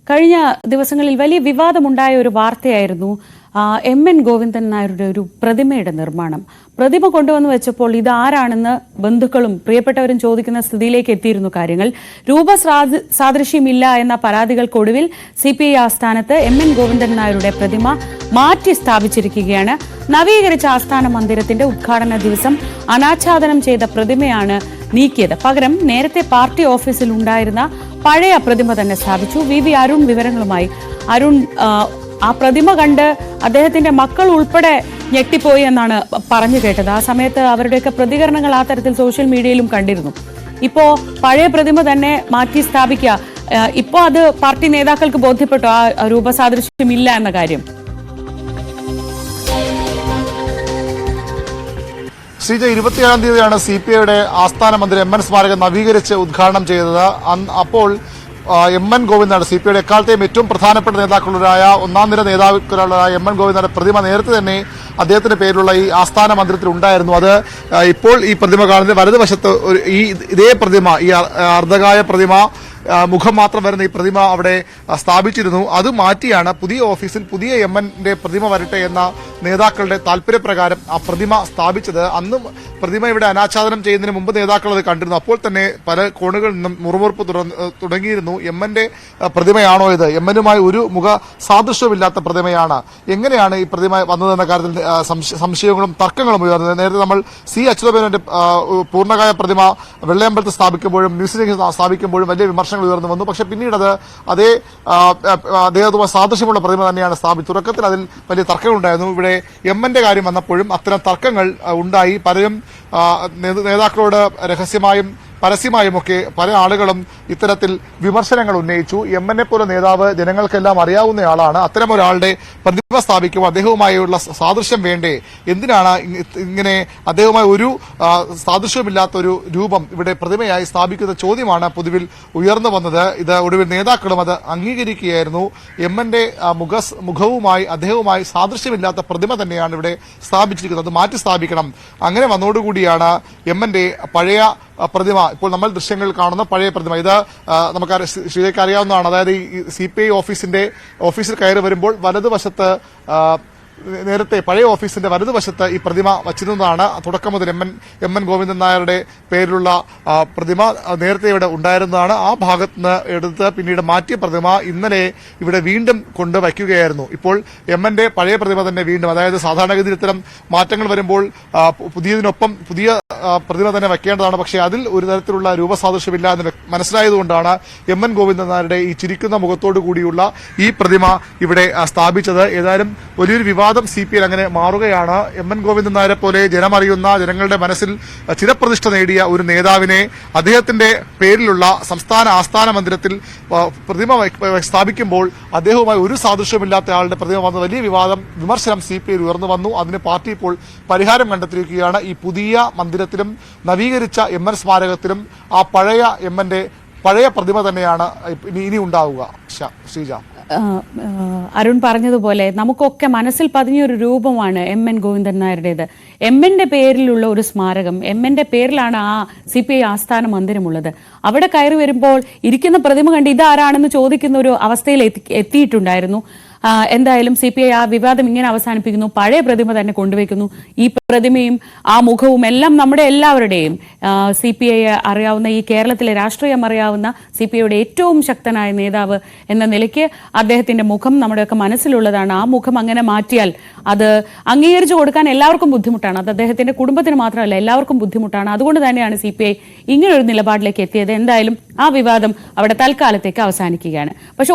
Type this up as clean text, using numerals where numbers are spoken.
കഴിഞ്ഞ ദിവസങ്ങളിൽ വലിയ വിവാദമുണ്ടായ ഒരു വാർത്തയായിരുന്നു എം.എൻ. ഗോവിന്ദൻ നായരുടെ ഒരു പ്രതിമയുടെ നിർമ്മാണം. പ്രതിമ കൊണ്ടുവന്ന് വെച്ചപ്പോൾ ഇതാരാണെന്ന് ബന്ധുക്കളും പ്രിയപ്പെട്ടവരും ചോദിക്കുന്ന സ്ഥിതിയിലേക്ക് എത്തിയിരുന്നു കാര്യങ്ങൾ. രൂപസാദൃശ്യമില്ല എന്ന പരാതികൾക്കൊടുവിൽ CPI ആസ്ഥാനത്ത് എം.എൻ. ഗോവിന്ദൻ നായരുടെ പ്രതിമ മാറ്റി സ്ഥാപിച്ചിരിക്കുകയാണ്. നവീകരിച്ച ആസ്ഥാന മന്ദിരത്തിന്റെ ഉദ്ഘാടന ദിവസം അനാച്ഛാദനം ചെയ്ത പ്രതിമയാണ് നീക്കിയത്. പകരം നേരത്തെ പാർട്ടി ഓഫീസിൽ ഉണ്ടായിരുന്ന പഴയ പ്രതിമ തന്നെ സ്ഥാപിച്ചു. VV അരുൺ വിവരങ്ങളുമായി. അരുൺ, ആ പ്രതിമ കണ്ട് അദ്ദേഹത്തിന്റെ മക്കൾ ഉൾപ്പെടെ ഞെട്ടിപ്പോയി എന്നാണ് പറഞ്ഞു കേട്ടത്. ആ സമയത്ത് അവരുടെയൊക്കെ പ്രതികരണങ്ങൾ ആ തരത്തിൽ സോഷ്യൽ മീഡിയയിലും കണ്ടിരുന്നു. ഇപ്പോ പഴയ പ്രതിമ തന്നെ മാറ്റി സ്ഥാപിക്കുക, ഇപ്പോ അത് പാർട്ടി നേതാക്കൾക്ക് ബോധ്യപ്പെട്ടു ആ രൂപസാദൃശ്യമില്ല എന്ന കാര്യം? ശ്രീജ, 27-ാം തീയതിയാണ് CPIയുടെ ആസ്ഥാന മന്ദിരം MN സ്മാരകം നവീകരിച്ച് ഉദ്ഘാടനം ചെയ്തത്. അപ്പോൾ M.N. ഗോവിന്ദനാണ് CPIയുടെ എക്കാലത്തെയും ഏറ്റവും പ്രധാനപ്പെട്ട നേതാക്കളുള്ളവരായ ഒന്നാം നിര നേതാക്കളുള്ളവരായ M.N. ഗോവിന്ദന്റെ പ്രതിമ നേരത്തെ തന്നെ അദ്ദേഹത്തിന്റെ പേരിലുള്ള ഈ ആസ്ഥാന മന്ദിരത്തിൽ ഉണ്ടായിരുന്നു. അത് ഇപ്പോൾ ഈ പ്രതിമ കാണുന്നത് വലതുവശത്ത് ഇതേ പ്രതിമ, ഈ അർദ്ധകായ പ്രതിമ, മുഖം മാത്രം വരുന്ന ഈ പ്രതിമ അവിടെ സ്ഥാപിച്ചിരുന്നു. അത് മാറ്റിയാണ് പുതിയ ഓഫീസിൽ പുതിയ M.N.ന്റെ പ്രതിമ വരട്ടെ എന്ന നേതാക്കളുടെ താല്പര്യപ്രകാരം ആ പ്രതിമ സ്ഥാപിച്ചത്. അന്നും പ്രതിമ ഇവിടെ അനാച്ഛാദനം ചെയ്യുന്നതിന് മുമ്പ് നേതാക്കൾ അത് കണ്ടിരുന്നു. അപ്പോൾ തന്നെ പല കോണുകളിൽ നിന്നും മുറുമുറുപ്പ് തുടങ്ങിയിരുന്നു. M.N.ന്റെ പ്രതിമയാണോ ഇത്? M.N.നുമായി ഒരു മുഖ സാദൃശ്യമില്ലാത്ത പ്രതിമയാണ്. എങ്ങനെയാണ് ഈ പ്രതിമ വന്നതെന്ന കാര്യത്തിൽ സംശയങ്ങളും തർക്കങ്ങളും ഉയർന്നത്. നേരത്തെ നമ്മൾ അച്യുതമേനോന്റെ പൂർണ്ണകായ പ്രതിമ വെള്ളയമ്പലത്ത് സ്ഥാപിക്കുമ്പോഴും മ്യൂസിയം സ്ഥാപിക്കുമ്പോഴും വലിയ വിമർശനം ഉയർന്നു വന്നു. പക്ഷെ പിന്നീട് അതേ അദ്ദേഹവുമായി സാദൃശ്യമുള്ള പ്രതിമ തന്നെയാണ് സ്ഥാപിച്ചത്. തുടക്കത്തിൽ അതിൽ വലിയ തർക്കങ്ങളുണ്ടായിരുന്നു. ഇവിടെ M.N.ന്റെ കാര്യം വന്നപ്പോഴും അത്തരം തർക്കങ്ങൾ ഉണ്ടായി. പലരും നേതാക്കളോട് രഹസ്യമായും പരസ്യമായുമൊക്കെ പല ആളുകളും ഇത്തരത്തിൽ വിമർശനങ്ങൾ ഉന്നയിച്ചു. M.N.നെ പോലെ നേതാവ് ജനങ്ങൾക്കെല്ലാം അറിയാവുന്നയാളാണ്. അത്തരം ഒരാളുടെ പ്രതിമ സ്ഥാപിക്കുമ്പോൾ അദ്ദേഹവുമായുള്ള സാദൃശ്യം വേണ്ടേ? എന്തിനാണ് ഇങ്ങനെ അദ്ദേഹവുമായി ഒരു സാദൃശ്യമില്ലാത്ത ഒരു രൂപം ഇവിടെ പ്രതിമയായി സ്ഥാപിക്കുന്ന ചോദ്യമാണ് പൊതുവിൽ ഉയർന്നു വന്നത്. ഇത് ഒടുവിൽ നേതാക്കളും അത് അംഗീകരിക്കുകയായിരുന്നു. M.N.ന്റെ മുഖവുമായി അദ്ദേഹവുമായി സാദൃശ്യമില്ലാത്ത പ്രതിമ തന്നെയാണ് ഇവിടെ സ്ഥാപിച്ചിരിക്കുന്നത്. അത് മാറ്റി സ്ഥാപിക്കണം. അങ്ങനെ വന്നതോടുകൂടിയാണ് M.N.ന്റെ പഴയ പ്രതിമ, ഇപ്പോൾ നമ്മൾ ദൃശ്യങ്ങളിൽ കാണുന്ന പഴയ പ്രതിമ, ഇത് നമുക്ക് ശ്രീലേക്ക് അറിയാവുന്നതാണ്. അതായത് ഈ CPI ഓഫീസിൽ കയറി വരുമ്പോൾ വലതുവശത്ത്, നേരത്തെ പഴയ ഓഫീസിന്റെ വലതുവശത്ത് ഈ പ്രതിമ വച്ചിരുന്നതാണ്. തുടക്കം മുതൽ M.N. ഗോവിന്ദൻ നായരുടെ പേരിലുള്ള പ്രതിമ നേരത്തെ ഇവിടെ ഉണ്ടായിരുന്നതാണ്. ആ ഭാഗത്ത് നിന്ന് എടുത്ത് പിന്നീട് മാറ്റിയ പ്രതിമ ഇന്നലെ ഇവിടെ വീണ്ടും കൊണ്ടുവയ്ക്കുകയായിരുന്നു. ഇപ്പോൾ M.N.ന്റെ പഴയ പ്രതിമ തന്നെ വീണ്ടും, അതായത് സാധാരണഗതിയിൽ ഇത്തരം മാറ്റങ്ങൾ വരുമ്പോൾ പുതിയതിനൊപ്പം പുതിയ പ്രതിമ തന്നെ വയ്ക്കേണ്ടതാണ്. പക്ഷേ അതിൽ ഒരു തരത്തിലുള്ള രൂപസാദൃശ്യമില്ല എന്ന് മനസ്സിലായതുകൊണ്ടാണ് M.N. ഗോവിന്ദൻ നായരുടെ ഈ ചിരിക്കുന്ന മുഖത്തോടു കൂടിയുള്ള ഈ പ്രതിമ ഇവിടെ സ്ഥാപിച്ചത്. ഏതായാലും വലിയൊരു വിവാദം CPI അങ്ങനെ മാറുകയാണ്. M.N. ഗോവിന്ദൻ നായരെ പോലെ ജനമറിയുന്ന, ജനങ്ങളുടെ മനസ്സിൽ ചിരപ്രതിഷ്ഠ നേടിയ ഒരു നേതാവിനെ അദ്ദേഹത്തിന്റെ പേരിലുള്ള സംസ്ഥാന ആസ്ഥാന മന്ദിരത്തിൽ പ്രതിമ സ്ഥാപിക്കുമ്പോൾ അദ്ദേഹവുമായി ഒരു സാദൃശ്യമില്ലാത്ത ആളുടെ പ്രതിമ വന്ന വലിയ വിമർശനം CPI ഉയർന്നു വന്നു. അതിന് പാർട്ടി ഇപ്പോൾ പരിഹാരം കണ്ടെത്തിയിരിക്കുകയാണ്. ഈ പുതിയ മന്ദിരത്തിലും നവീകരിച്ച M.N. സ്മാരകത്തിലും ആ പഴയ M.N.ന്റെ പഴയ പ്രതിമ തന്നെയാണ് ഇനി ഉണ്ടാവുക. ശ്രീജ, അരുൺ പറഞ്ഞതുപോലെ നമുക്കൊക്കെ മനസ്സിൽ പതിഞ്ഞൊരു രൂപമാണ് M.N. ഗോവിന്ദൻ നായരുടേത്. M.N.ന്റെ പേരിലുള്ള ഒരു സ്മാരകം, M.N.ന്റെ പേരിലാണ് ആ CPI ആസ്ഥാന മന്ദിരമുള്ളത്. അവിടെ കയറി വരുമ്പോൾ ഇരിക്കുന്ന പ്രതിമ കണ്ട് ഇതാരാണെന്ന് ചോദിക്കുന്ന ഒരു അവസ്ഥയിൽ എത്തിയിട്ടുണ്ടായിരുന്നു. എന്തായാലും CPI ആ വിവാദം ഇങ്ങനെ അവസാനിപ്പിക്കുന്നു. പഴയ പ്രതിമ തന്നെ കൊണ്ടുവയ്ക്കുന്നു. ഈ പ്രതിമയും ആ മുഖവും എല്ലാം നമ്മുടെ എല്ലാവരുടെയും, CPI അറിയാവുന്ന, ഈ കേരളത്തിലെ രാഷ്ട്രീയം അറിയാവുന്ന CPIയുടെ ഏറ്റവും ശക്തനായ നേതാവ് എന്ന നിലയ്ക്ക് അദ്ദേഹത്തിന്റെ മുഖം നമ്മുടെയൊക്കെ മനസ്സിലുള്ളതാണ്. ആ മുഖം അങ്ങനെ മാറ്റിയാൽ അത് അംഗീകരിച്ചു കൊടുക്കാൻ എല്ലാവർക്കും ബുദ്ധിമുട്ടാണ്. അത് അദ്ദേഹത്തിന്റെ കുടുംബത്തിന് മാത്രമല്ല, എല്ലാവർക്കും ബുദ്ധിമുട്ടാണ്. അതുകൊണ്ട് തന്നെയാണ് CPI ഇങ്ങനൊരു നിലപാടിലേക്ക് എത്തിയത്. എന്തായാലും ആ വിവാദം അവിടെ തൽക്കാലത്തേക്ക് അവസാനിക്കുകയാണ്. പക്ഷെ